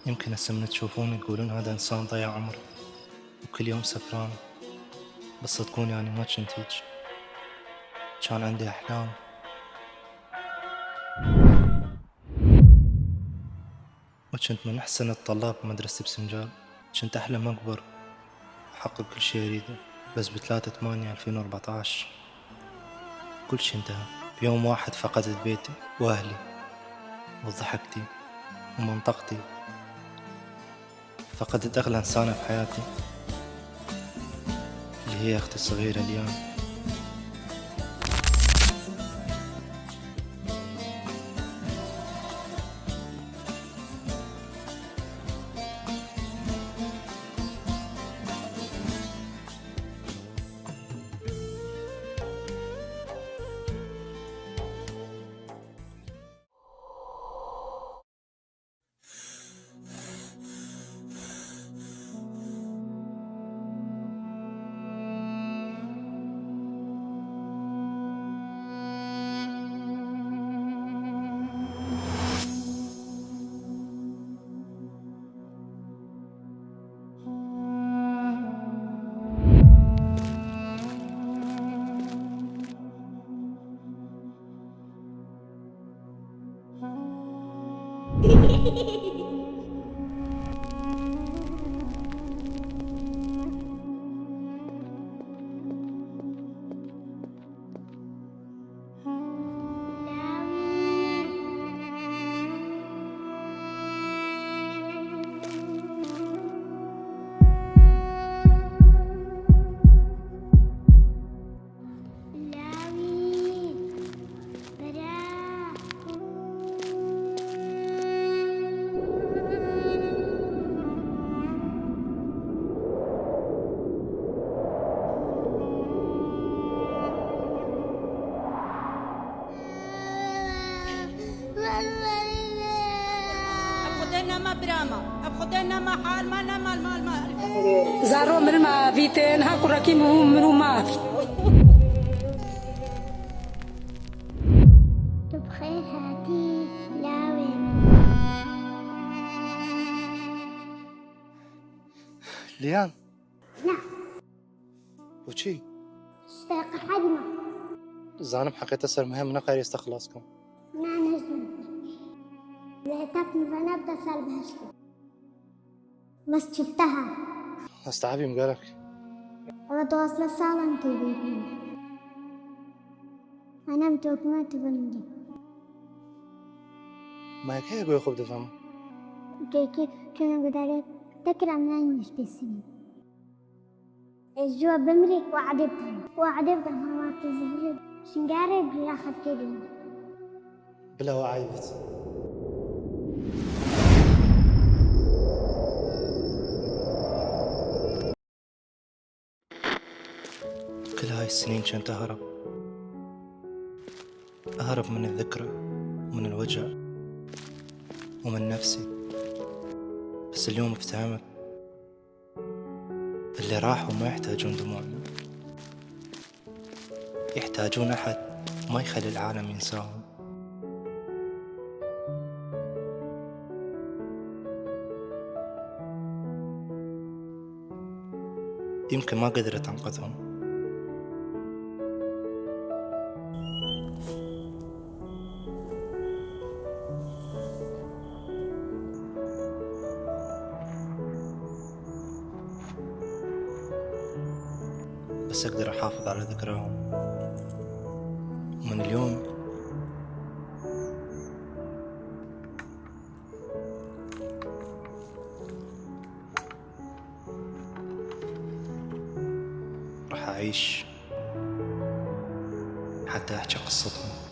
يمكن هسه من تشوفوني تقولون هذا إنسان ضيع عمره وكل يوم سكران، بس صدقوني يعني ما جنت هيج. كان عندي أحلام وكنت من أحسن الطلاب بمدرسة بسنجاب. كنت أحلم أكبر وأحقق كل شي أريده، بس ب3/8/2014 كل شي انتهى. بيوم واحد فقدت بيتي وأهلي وضحكتي ومنطقتي، فقدت أغلى إنسانة بحياتي اللي هي أختي الصغيرة ليان. زارو من ما فيتين هاكو راكي من ما في بخير هاتي لاوين. ليان نعم وشي اشتاق حجمة زانب حقيقة صار مهم نقر يستخلصكم. نعم نجم لقيتني فنبدأ سلبهشتي بس شفتها استعبي مقالك وتواصل الصالة تبيني أنا متوقع ما تبني ما هيك هيك يخوف دفهم كيكي كنا قدرت تكرم نانيش بسني الجوا بمري وعدبتها ما تزهرب شنقاري بلاخد كده بلا وعيبت. كل هاي السنين كنت أهرب من الذكرى ومن الوجع ومن نفسي، بس اليوم افتهمت اللي راحوا ما يحتاجون دموعنا، يحتاجون أحد ما يخلي العالم ينساهم. يمكن ما قدرت أنقذهم، بس أقدر أحافظ على ذكراهم. ومن اليوم راح أعيش حتى أحكي قصتهم.